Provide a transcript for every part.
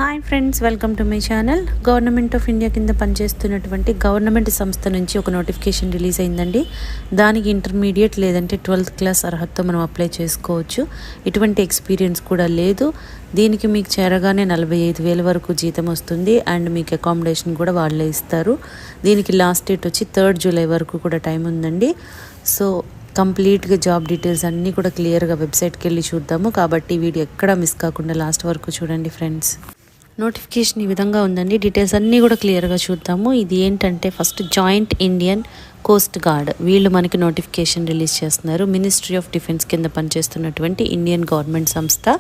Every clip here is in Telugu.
Hi friends, welcome to my channel. Government of India కింద పనిచేస్తున్నటువంటి గవర్నమెంట్ సంస్థ నుంచి ఒక నోటిఫికేషన్ రిలీజ్ అయిందండి. దానికి ఇంటర్మీడియట్ లేదంటే 12th క్లాస్ అర్హతతో మనం అప్లై చేసుకోవచ్చు. ఎటువంటి ఎక్స్పీరియన్స్ కూడా లేదు. దీనికి మీకు చేరగానే 45,000 వరకు జీతం వస్తుంది అండ్ మీకు అకామిడేషన్ కూడా వాళ్ళే ఇస్తారు. దీనికి లాస్ట్ డేట్ వచ్చి 3rd జూలై వరకు కూడా టైం ఉందండి. సో కంప్లీట్గా జాబ్ డీటెయిల్స్ అన్నీ కూడా క్లియర్గా వెబ్సైట్కి వెళ్ళి చూద్దాము. కాబట్టి వీడియో ఎక్కడా మిస్ కాకుండా లాస్ట్ వరకు చూడండి ఫ్రెండ్స్. నోటిఫికేషన్ ఈ విధంగా ఉందండి. డీటెయిల్స్ అన్నీ కూడా క్లియర్గా చూద్దాము. ఇది ఏంటంటే first joint Indian coast guard వీళ్ళు మనకి నోటిఫికేషన్ రిలీజ్ చేస్తున్నారు. మినిస్ట్రీ ఆఫ్ డిఫెన్స్ కింద పనిచేస్తున్నటువంటి ఇండియన్ గవర్నమెంట్ సంస్థ.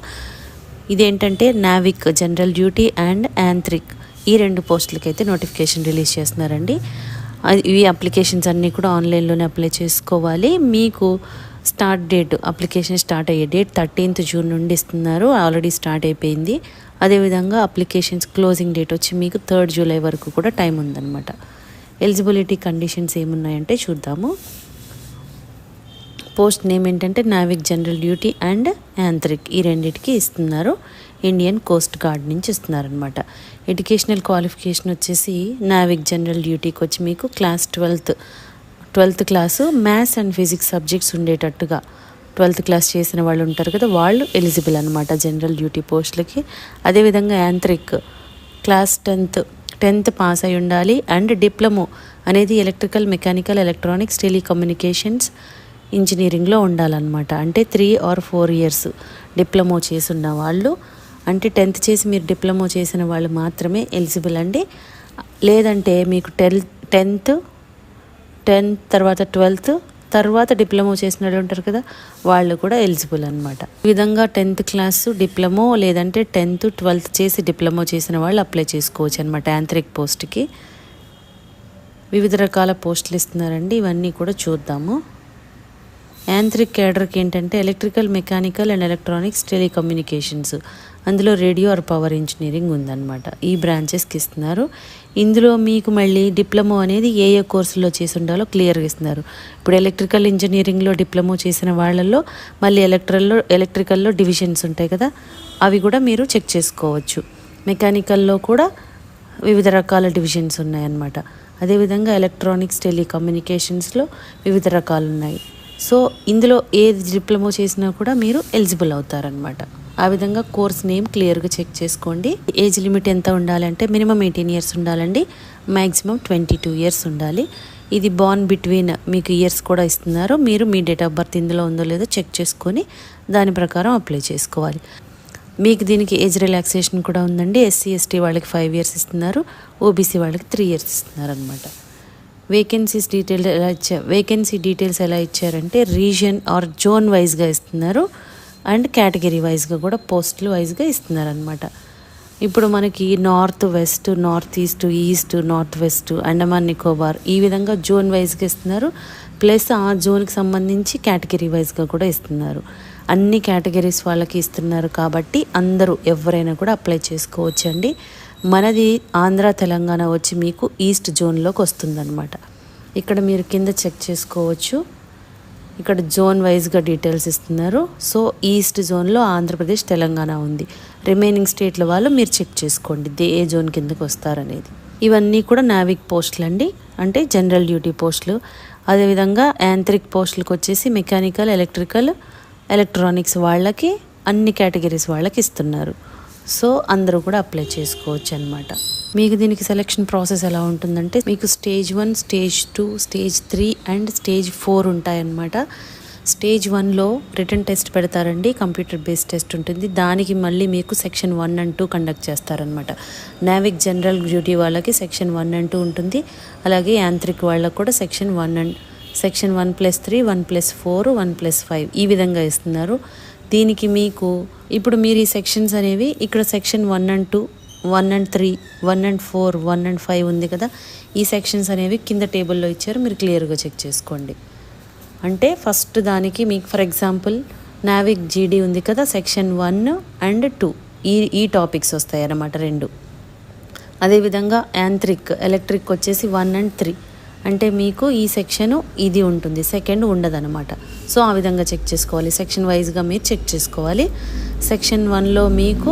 ఇదేంటంటే Navik general duty and Yantrik ఈ 2 పోస్టులకి అయితే నోటిఫికేషన్ రిలీజ్ చేస్తున్నారండి. ఇవి అప్లికేషన్స్ అన్నీ కూడా ఆన్లైన్లోనే అప్లై చేసుకోవాలి. మీకు స్టార్ట్ డేట్, అప్లికేషన్ స్టార్ట్ అయ్యే డేట్ 13th జూన్ నుండి ఇస్తున్నారు. ఆల్రెడీ స్టార్ట్ అయిపోయింది. అదేవిధంగా అప్లికేషన్స్ క్లోజింగ్ డేట్ వచ్చి మీకు 3rd జూలై వరకు కూడా టైం ఉందన్నమాట. ఎలిజిబిలిటీ కండిషన్స్ ఏమున్నాయంటే చూద్దాము. పోస్ట్ నేమ్ ఏంటంటే Navik general duty and Yantrik ఈ రెండింటికి ఇస్తున్నారు. ఇండియన్ కోస్ట్ గార్డ్ నుంచి ఇస్తున్నారనమాట. ఎడ్యుకేషనల్ క్వాలిఫికేషన్ వచ్చేసి నావిక్ జనరల్ డ్యూటీకి వచ్చి మీకు class 12th class maths and physics subjects ఉండేటట్టుగా 12th క్లాస్ చేసిన వాళ్ళు ఉంటారు కదా, వాళ్ళు ఎలిజిబుల్ అనమాట జనరల్ డ్యూటీ పోస్టులకి. అదేవిధంగా యాంత్రిక్ క్లాస్ 10th పాస్ అయి ఉండాలి అండ్ డిప్లొమో అనేది ఎలక్ట్రికల్, మెకానికల్, ఎలక్ట్రానిక్స్, టెలికమ్యూనికేషన్స్ ఇంజనీరింగ్లో ఉండాలన్నమాట. అంటే 3 or 4 years డిప్లొమో చేసి ఉన్న వాళ్ళు, అంటే 10th చేసి మీరు డిప్లొమో చేసిన వాళ్ళు మాత్రమే ఎలిజిబుల్ అండి. లేదంటే మీకు 10th తర్వాత 12th తర్వాత డిప్లొమో చేసిన వాళ్ళు ఉంటారు కదా, వాళ్ళు కూడా ఎలిజిబుల్ అనమాట. ఈ విధంగా 10th క్లాసు డిప్లొమో లేదంటే 10th 12th చేసి డిప్లొమో చేసిన వాళ్ళు అప్లై చేసుకోవచ్చు అనమాట యాంత్రిక్ పోస్ట్కి. వివిధ రకాల పోస్టులు ఇస్తున్నారండి. ఇవన్నీ కూడా చూద్దాము. యాంత్రిక్ క్యాడర్కి ఏంటంటే electrical, mechanical and electronics, telecommunications, అందులో రేడియో ఆర్ పవర్ ఇంజనీరింగ్ ఉందన్నమాట. ఈ బ్రాంచెస్కి ఇస్తున్నారు. ఇందులో మీకు మళ్ళీ డిప్లొమో అనేది ఏ కోర్సులో చేసి ఉండాలో క్లియర్గా ఇస్తున్నారు. ఇప్పుడు ఎలక్ట్రికల్ ఇంజనీరింగ్లో డిప్లొమో చేసిన వాళ్ళల్లో మళ్ళీ ఎలక్ట్రికల్లో డివిజన్స్ ఉంటాయి కదా, అవి కూడా మీరు చెక్ చేసుకోవచ్చు. మెకానికల్లో కూడా వివిధ రకాల డివిజన్స్ ఉన్నాయన్నమాట. అదేవిధంగా ఎలక్ట్రానిక్స్, టెలికమ్యూనికేషన్స్లో వివిధ రకాలు ఉన్నాయి. సో ఇందులో ఏది డిప్లొమో చేసినా కూడా మీరు ఎలిజిబుల్ అవుతారనమాట. ఆ విధంగా కోర్స్ నేమ్ క్లియర్గా చెక్ చేసుకోండి. ఏజ్ లిమిట్ ఎంత ఉండాలంటే మినిమం 18 years ఉండాలండి, మ్యాక్సిమం 22 years ఉండాలి. ఇది బార్న్ బిట్వీన్ మీకు ఇయర్స్ కూడా ఇస్తున్నారు. మీరు మీ డేట్ ఆఫ్ బర్త్ ఇందులో ఉందో లేదో చెక్ చేసుకొని దాని ప్రకారం అప్లై చేసుకోవాలి. మీకు దీనికి ఏజ్ రిలాక్సేషన్ కూడా ఉందండి. SC ST వాళ్ళకి 5 years ఇస్తున్నారు, OBC వాళ్ళకి 3 years ఇస్తున్నారు అనమాట. వేకెన్సీ డీటెయిల్స్ ఎలా ఇచ్చారంటే రీజియన్ ఆర్ జోన్ వైజ్గా ఇస్తున్నారు అండ్ కేటగిరీ వైజ్గా కూడా పోస్టులు వైజ్గా ఇస్తున్నారనమాట. ఇప్పుడు మనకి north west, north east, north west, Andaman Nicobar ఈ విధంగా జోన్ వైజ్గా ఇస్తున్నారు. ప్లస్ ఆ జోన్కి సంబంధించి కేటగిరీ వైజ్గా కూడా ఇస్తున్నారు. అన్ని కేటగిరీస్ వాళ్ళకి ఇస్తున్నారు కాబట్టి అందరూ ఎవరైనా కూడా అప్లై చేసుకోవచ్చండి. మనది ఆంధ్ర, తెలంగాణ వచ్చి మీకు ఈస్ట్ జోన్లోకి వస్తుందన్నమాట. ఇక్కడ మీరు కింద చెక్ చేసుకోవచ్చు. ఇక్కడ జోన్ వైజ్గా డీటెయిల్స్ ఇస్తున్నారు. సో ఈస్ట్ జోన్లో ఆంధ్రప్రదేశ్, తెలంగాణ ఉంది. రిమైనింగ్ స్టేట్ల వాళ్ళు మీరు చెక్ చేసుకోండి ఏ జోన్ కిందకి వస్తారనేది. ఇవన్నీ కూడా నావిక్ పోస్టులు అండి, అంటే జనరల్ డ్యూటీ పోస్టులు. అదేవిధంగా యాంత్రిక్ పోస్టులకు వచ్చేసి మెకానికల్, ఎలక్ట్రికల్, ఎలక్ట్రానిక్స్ వాళ్ళకి అన్ని కేటగిరీస్ వాళ్ళకి ఇస్తున్నారు. సో అందరూ కూడా అప్లై చేసుకోవచ్చు అనమాట. మీకు దీనికి సెలెక్షన్ ప్రాసెస్ ఎలా ఉంటుందంటే మీకు Stage 1, Stage 2, Stage 3 and Stage 4 ఉంటాయన్నమాట. Stage 1లో రిటన్ టెస్ట్ పెడతారండి, కంప్యూటర్ బేస్డ్ టెస్ట్ ఉంటుంది. దానికి మళ్ళీ మీకు Section 1 and 2 కండక్ట్ చేస్తారనమాట. నావిక్ జనరల్ డ్యూటీ వాళ్ళకి Section 1 and 2 ఉంటుంది. అలాగే యాంత్రిక్ వాళ్ళకు కూడా Section 1+3, 1+4, 1+5 ఈ విధంగా ఇస్తున్నారు. దీనికి మీకు ఇప్పుడు మీరు ఈ సెక్షన్స్ అనేవి ఇక్కడ Section 1 and 2, 1 and 3, 1 and 4, 1 and 5 ఉంది కదా, ఈ సెక్షన్స్ అనేవి కింద టేబుల్లో ఇచ్చారు, మీరు క్లియర్గా చెక్ చేసుకోండి. అంటే ఫస్ట్ దానికి మీకు ఫర్ ఎగ్జాంపుల్ నావిక్ GD ఉంది కదా, Section 1 and 2 ఈ టాపిక్స్ వస్తాయి అన్నమాట 2. అదేవిధంగా యాంత్రిక్ ఎలక్ట్రిక్ వచ్చేసి 1 and 3 అంటే మీకు ఈ సెక్షన్ ఇది ఉంటుంది, సెకండ్ ఉండదన్నమాట. సో ఆ విధంగా చెక్ చేసుకోవాలి, సెక్షన్ వైజ్గా మీరు చెక్ చేసుకోవాలి. సెక్షన్ 1లో మీకు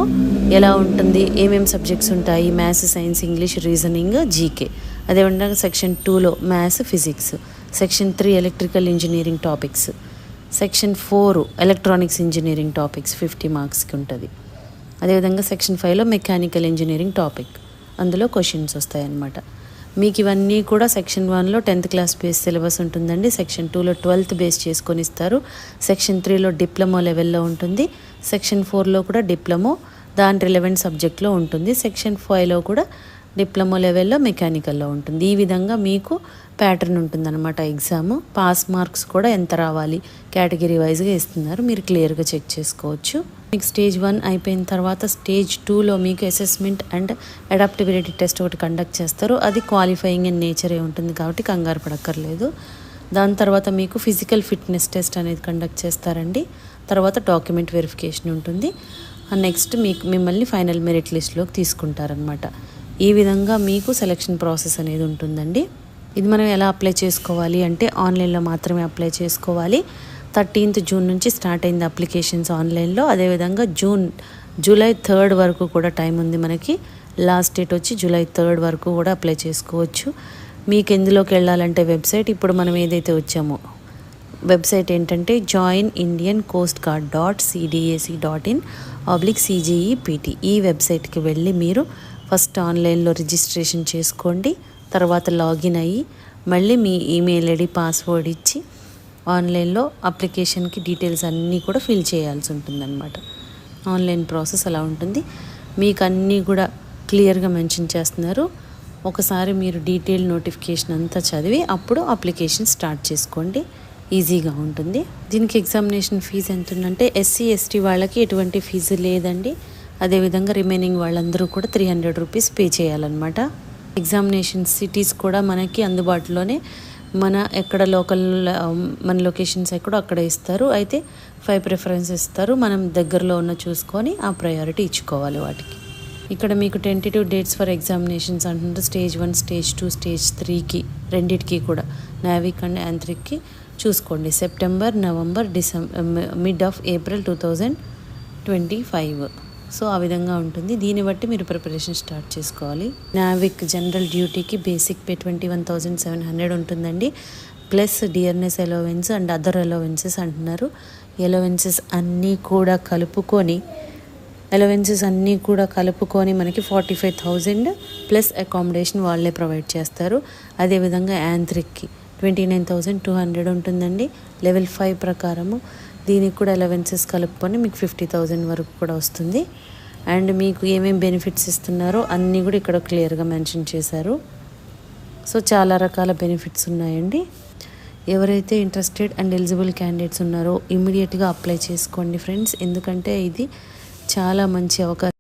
ఎలా ఉంటుంది, ఏమేమి సబ్జెక్ట్స్ ఉంటాయి, maths, science, English, reasoning, GK. అదేవిధంగా సెక్షన్ 2లో maths, physics. Section 3 electrical engineering topics. Section 4 electronics engineering topics 50 మార్క్స్కి ఉంటుంది. అదేవిధంగా సెక్షన్ 5లో మెకానికల్ ఇంజనీరింగ్ టాపిక్, అందులో క్వశ్చన్స్ వస్తాయన్నమాట. మీకు ఇవన్నీ కూడా సెక్షన్ 1లో 10th క్లాస్ బేస్ సిలబస్ ఉంటుందండి. సెక్షన్ 2లో 12th బేస్ చేసుకొని ఇస్తారు. సెక్షన్ 3లో డిప్లొమా లెవెల్లో ఉంటుంది. సెక్షన్ 4లో కూడా డిప్లొమో దాని రిలవెంట్ సబ్జెక్ట్లో ఉంటుంది. సెక్షన్ 5లో కూడా డిప్లొమా లెవెల్లో మెకానికల్లో ఉంటుంది. ఈ విధంగా మీకు ప్యాటర్న్ ఉంటుందన్నమాట. ఎగ్జామ్ పాస్ మార్క్స్ కూడా ఎంత రావాలి కేటగిరీ వైజ్గా ఇస్తున్నారు, మీరు క్లియర్గా చెక్ చేసుకోవచ్చు. మీకు స్టేజ్ 1 అయిపోయిన తర్వాత స్టేజ్ 2లో మీకు అసెస్మెంట్ అండ్ అడాప్టబిలిటీ టెస్ట్ ఒకటి కండక్ట్ చేస్తారు. అది క్వాలిఫైయింగ్ ఇన్ నేచరే ఉంటుంది కాబట్టి కంగారు పడక్కర్లేదు. దాని తర్వాత మీకు ఫిజికల్ ఫిట్నెస్ టెస్ట్ అనేది కండక్ట్ చేస్తారండి. తర్వాత డాక్యుమెంట్ వెరిఫికేషన్ ఉంటుంది. నెక్స్ట్ మిమ్మల్ని ఫైనల్ మెరిట్ లిస్ట్లోకి తీసుకుంటారనమాట. ఈ విధంగా మీకు సెలక్షన్ ప్రాసెస్ అనేది ఉంటుందండి. ఇది మనం ఎలా అప్లై చేసుకోవాలి అంటే ఆన్లైన్లో మాత్రమే అప్లై చేసుకోవాలి. 13th జూన్ నుంచి స్టార్ట్ అయింది అప్లికేషన్స్ ఆన్లైన్లో. అదేవిధంగా జూలై 3 వరకు కూడా టైం ఉంది మనకి. లాస్ట్ డేట్ వచ్చి జూలై 3 వరకు కూడా అప్లై చేసుకోవచ్చు. మీకు ఎందులోకి వెళ్ళాలంటే వెబ్సైట్, ఇప్పుడు మనం ఏదైతే వచ్చామో వెబ్సైట్ ఏంటంటే joinindiancoastguard.cdac.in/CGEPT. ఈ వెబ్సైట్కి వెళ్ళి మీరు ఫస్ట్ ఆన్లైన్లో రిజిస్ట్రేషన్ చేసుకోండి. తర్వాత లాగిన్ అయ్యి మళ్ళీ మీ ఈమెయిల్ ఐడి, పాస్వర్డ్ ఇచ్చి ఆన్లైన్లో అప్లికేషన్కి డీటెయిల్స్ అన్నీ కూడా ఫిల్ చేయాల్సి ఉంటుందన్నమాట. ఆన్లైన్ ప్రాసెస్ అలా ఉంటుంది. మీకు అన్నీ కూడా క్లియర్గా మెన్షన్ చేస్తున్నారు. ఒకసారి మీరు డీటెయిల్ నోటిఫికేషన్ అంతా చదివి అప్పుడు అప్లికేషన్ స్టార్ట్ చేసుకోండి, ఈజీగా ఉంటుంది. దీనికి ఎగ్జామినేషన్ ఫీజు ఎంత ఉందంటే SC ST వాళ్ళకి ఎటువంటి ఫీజు లేదండి. అదేవిధంగా రిమైనింగ్ వాళ్ళందరూ కూడా 300 రూపీస్ పే చేయాలన్నమాట. ఎగ్జామినేషన్ సిటీస్ కూడా మనకి అందుబాటులోనే, మన ఎక్కడ లోకల్ మన లొకేషన్స్ ఎక్కడో అక్కడ ఇస్తారు. అయితే 5 ప్రిఫరెన్స్ ఇస్తారు. మనం దగ్గరలో ఉన్న చూసుకొని ఆ ప్రయారిటీ ఇచ్చుకోవాలి వాటికి. ఇక్కడ మీకు టెంటేటివ్ డేట్స్ ఫర్ ఎగ్జామినేషన్స్ అంటుంటే స్టేజ్ 1, స్టేజ్ 2, స్టేజ్ 3కి రెండిటికి కూడా నావిక్ అండ్ యాంత్రిక్కి చూసుకోండి. September, November, mid of April 2025. So ఆ విధంగా ఉంటుంది. దీన్ని బట్టి మీరు ప్రిపరేషన్ స్టార్ట్ చేసుకోవాలి. నావిక్ జనరల్ డ్యూటీకి బేసిక్ పే 21,700 ఉంటుందండి. Plus dearness allowance and other allowances అంటున్నారు. అలవెన్సెస్ అన్నీ కూడా కలుపుకొని మనకి 45,000 ప్లస్ అకామిడేషన్ వాళ్ళే ప్రొవైడ్ చేస్తారు. అదేవిధంగా యాంత్రిక్కి 29,200 ఉంటుందండి. లెవెల్ 5 ప్రకారము దీనికి కూడా అలవెన్సెస్ కలుపుకొని మీకు 50,000 వరకు కూడా వస్తుంది. అండ్ మీకు ఏమేమి బెనిఫిట్స్ ఇస్తున్నారో అన్నీ కూడా ఇక్కడ క్లియర్గా మెన్షన్ చేశారు. సో చాలా రకాల బెనిఫిట్స్ ఉన్నాయండి. ఎవరైతే ఇంట్రెస్టెడ్ అండ్ ఎలిజిబుల్ క్యాండిడేట్స్ ఉన్నారో ఇమ్మీడియట్గా అప్లై చేసుకోండి ఫ్రెండ్స్. ఎందుకంటే ఇది చాలా మంచి అవకాశం.